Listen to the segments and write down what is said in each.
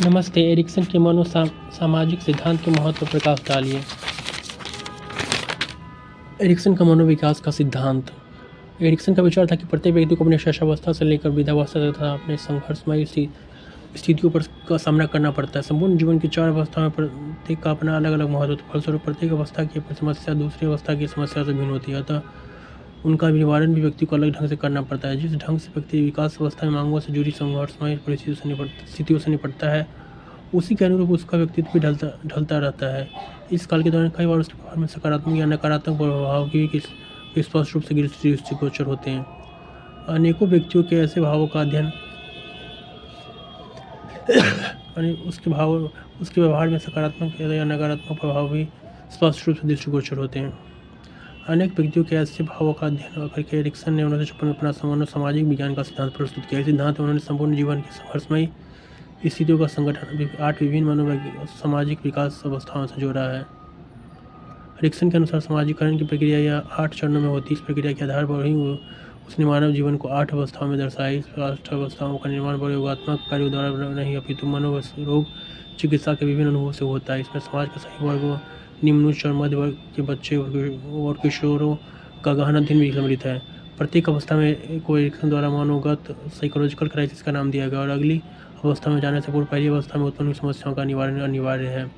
नमस्ते। एरिक्सन के सामाजिक सिद्धांत के महत्व पर प्रकाश डालिए। एरिक्सन का मनोविकास का सिद्धांत। एरिक्सन का विचार था कि प्रत्येक व्यक्ति को अपनी शैशवावस्था से लेकर वृद्धावस्था तथा अपने संघर्षमय स्थितियों पर का सामना करना पड़ता है। संपूर्ण जीवन की 4 अवस्थाओं में प्रत्येक का अपना अलग अलग महत्व, फलस्वरूप प्रत्येक अवस्था की समस्या दूसरी अवस्था की समस्या से भिन्न होती है, अतः उनका निवारण भी व्यक्ति को अलग ढंग से करना पड़ता है। जिस ढंग से व्यक्ति विकास अवस्था में मांगों से जुड़ी संघर्षमय परिस्थितियों से निपटता है, उसी के अनुरूप उसका व्यक्तित्व भी ढलता रहता है। इस काल के दौरान कई बार उसके व्यवहार में सकारात्मक या नकारात्मक प्रभाव की स्पष्ट रूप से दृष्टिगोचर होते हैं। अनेकों व्यक्तियों के ऐसे भावों का अध्ययन उसके व्यवहार में सकारात्मक या नकारात्मक प्रभाव भी स्पष्ट रूप से दृष्टिगोचर होते हैं। अनेक व्यक्तियों के ऐसे भावों का अध्ययन करके एरिक्सन ने 1956 में अपना सामाजिक विज्ञान का सिद्धांत प्रस्तुत किया। इस सिद्धांत में उन्होंने संपूर्ण जीवन की संघर्षमय स्थितियों का संगठन 8 विभिन्न सामाजिक विकास अवस्थाओं से जोड़ा है। एरिक्सन के अनुसार समाजीकरण की प्रक्रिया या 8 चरणों में होती है। इस प्रक्रिया के आधार पर ही उसने मानव जीवन को 8 अवस्थाओं में दर्शाया। इस 8 अवस्थाओं का निर्माण प्रयोगात्मक कार्यों द्वारा नहीं अपितु मनोरोग चिकित्सा के विभिन्न अनुभवों से होता है। इसमें समाज के सही वर्गों, निम्न उच्च और मध्य वर्ग के बच्चे और किशोरों का गहन अध्ययन भी सम्मिलित है। प्रत्येक अवस्था में को एरिक्सन द्वारा मनोगत साइकोलॉजिकल क्राइसिस का नाम दिया गया और अगली अवस्था में जाने से पूर्व पहली अवस्था में उत्पन्न समस्याओं का निवारण अनिवार्य है।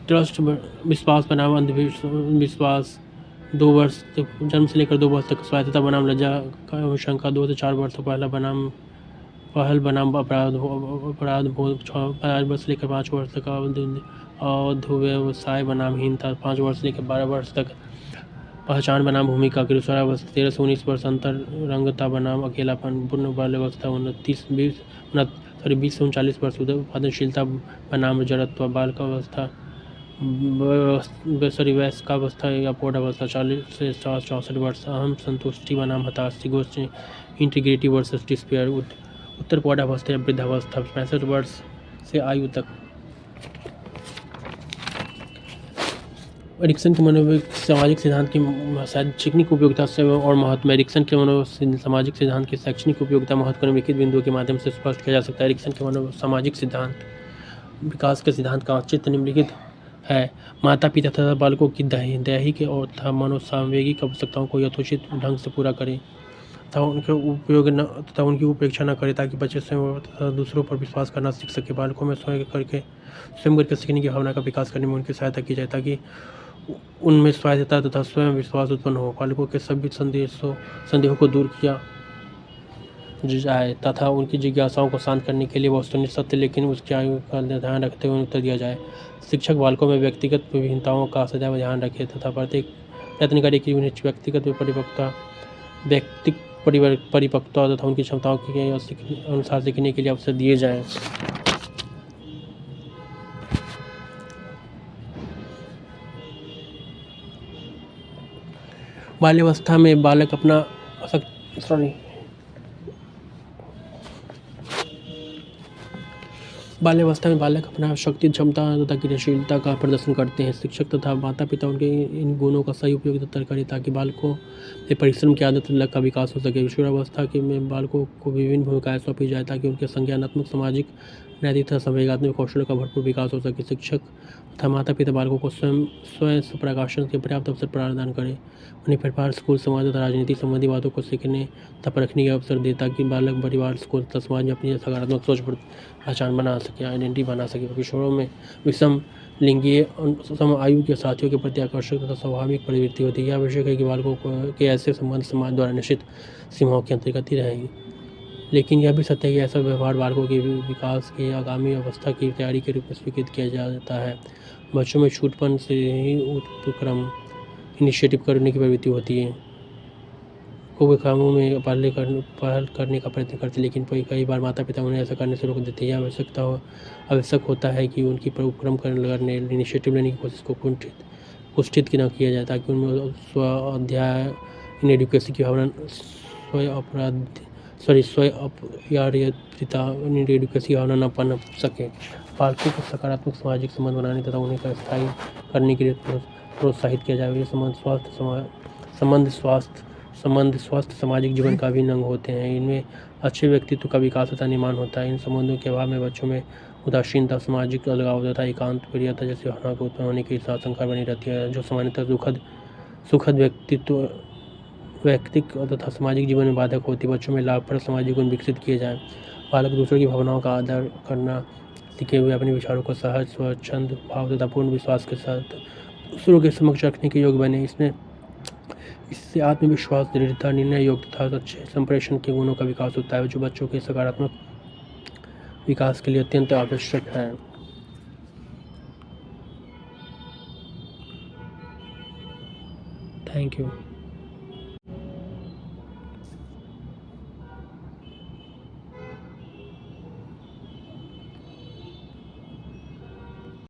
ट्रस्ट, विश्वास बनाम अंधविश्वास। 2 वर्ष जन्म से लेकर 2 वर्ष तक स्वायत्तता बनाम लज्जा का शंका। 2 से 4 वर्ष तक पहल बनाम अपराध बोध। 5 वर्ष से लेकर 5 वर्ष तक अध्यवसाय बनाम हीनता। 5 वर्ष से लेकर 12 वर्ष तक पहचान बनाम भूमिका। किशोरावस्था 13 से 19 वर्ष अंतरंगता बनाम अकेलापन। पूर्ण बाल्यावस्था 20 से 39 वर्ष उत्पादनशीलता बनाम जड़त्व। बालिकावस्था वयस्कावस्था या प्रौढ़ावस्था 40 से 64 वर्ष। अहम संतुष्टि बनाम हताशा। Integrity versus despair. उत्तर प्रौढ़ावस्था या वृद्धावस्था 65 वर्ष से आयु तक। एरिक्सन के सामाजिक सिद्धांत की शैक्षणिक उपयोगिता से और महत्व। एरिक्सन के सामाजिक सिद्धांत की शैक्षणिक उपयोगिता महत्व को निम्नलिखित बिंदुओं के माध्यम से स्पष्ट किया जा सकता है। एरिक्सन के सामाजिक सिद्धांत विकास के सिद्धांत का औचित्य निम्नलिखित है। माता पिता तथा बालकों की दैहिक और मनोसांवेगिक आवश्यकताओं को यथोचित ढंग से पूरा करें तथा उनकी उपेक्षा न करें, ताकि बच्चे स्वयं तथा दूसरों पर विश्वास करना सीख सके। बालकों में स्वयं करके सीखने की भावना का विकास करने में उनकी सहायता की जाए, ताकि उनमें स्वायत्तता तथा स्वयं विश्वास उत्पन्न हो। बालकों के सभी संदेहों को दूर किया जाए तथा उनकी जिज्ञासाओं को शांत करने के लिए वस्तुनिष्ठ सत्य लेकिन उसकी आयु का ध्यान रखते हुए उत्तर दिया जाए। शिक्षक बालकों में व्यक्तिगत विभिन्नताओं का सदैव ध्यान रखे तथा प्रयत्न करे कि उन्हें व्यक्तिगत परिपक्वता तथा उनकी क्षमताओं के अनुसार सीखने के लिए अवसर दिए जाएं। बाल्यावस्था में बालक अपना शक्ति, क्षमता तथा क्रियाशीलता का प्रदर्शन करते हैं। शिक्षक तथा माता पिता उनके इन गुणों का सही उपयोग करें, ताकि बालकों में परिश्रम की आदत का विकास हो सके। किशोरावस्था में बालकों को विभिन्न भूमिकाएं सौंपी जाए, ताकि उनके संज्ञानात्मक, सामाजिक, नैतिक तथा संवेगात्मक कौशल का भरपूर विकास हो सके। शिक्षक तथा माता पिता बालकों को स्वयं प्रकाशन के पर्याप्त अवसर प्रदान करें। उन्हें परिवार, स्कूल, समाज तथा राजनीति संबंधी बातों को सीखने तथा परखने के अवसर दें, ताकि बालक परिवार, स्कूल तथा समाज में अपनी सकारात्मक सोच पर पहचान बना सके, आइडेंटिटी बना सके। किशोरों में विषम लिंगीय सम आयु के साथियों के प्रति आकर्षक तथा स्वाभाविक प्रवृत्ति होती है। यह आवश्यक है कि बालकों के ऐसे संबंध समाज द्वारा निश्चित सीमाओं के अंतर्गत ही रहेंगे, लेकिन यह भी सत्य है कि ऐसा व्यवहार बालकों के विकास की आगामी अवस्था की तैयारी के रूप में स्वीकृत किया जाता है। बच्चों में छूटपन से ही उपक्रम इनिशिएटिव करने की प्रवृत्ति होती है। को कामों में पहल करने का प्रयत्न करते, लेकिन कई बार माता पिता उन्हें ऐसा करने से रोक देते हैं। यह आवश्यक होता है कि उनकी उपक्रम करने, इनिशिएटिव लेने की कोशिश को कुष्ठित न किया जाए, ताकि उनमें स्व एडुकेसी की भावना, एडुकेसी भावना न पनप सके। बालकों को सकारात्मक सामाजिक संबंध बनाने तथा उन्हें स्थायी करने के लिए प्रोत्साहित किया जाए। ये संबंध स्वस्थ सामाजिक जीवन का अभिन्न अंग होते हैं। इनमें अच्छे व्यक्तित्व का विकास तथा निर्माण होता है। इन संबंधों के अभाव में बच्चों में उदासीनता, सामाजिक अलगाव तथा एकांत प्रियता जैसी भावनाओं को उत्पन्न होने की आशंका बनी रहती है, जो सामान्यतः सुखद व्यक्तिक तथा सामाजिक जीवन में बाधक होती है। बच्चों में लाभप्रद सामाजिक गुण विकसित किए जाएँ। बालक दूसरों की भावनाओं का आदर करना सीखे हुए अपने विचारों को सहज, स्वच्छंद भाव तथा पूर्ण विश्वास के साथ दूसरों के समक्ष रखने के योग्य बने। इससे आत्मविश्वास, दृढ़ता, निर्णय योग्यता तथा अच्छे संप्रेषण के गुणों का विकास होता है, जो बच्चों के सकारात्मक विकास के लिए अत्यंत आवश्यक है। Thank you.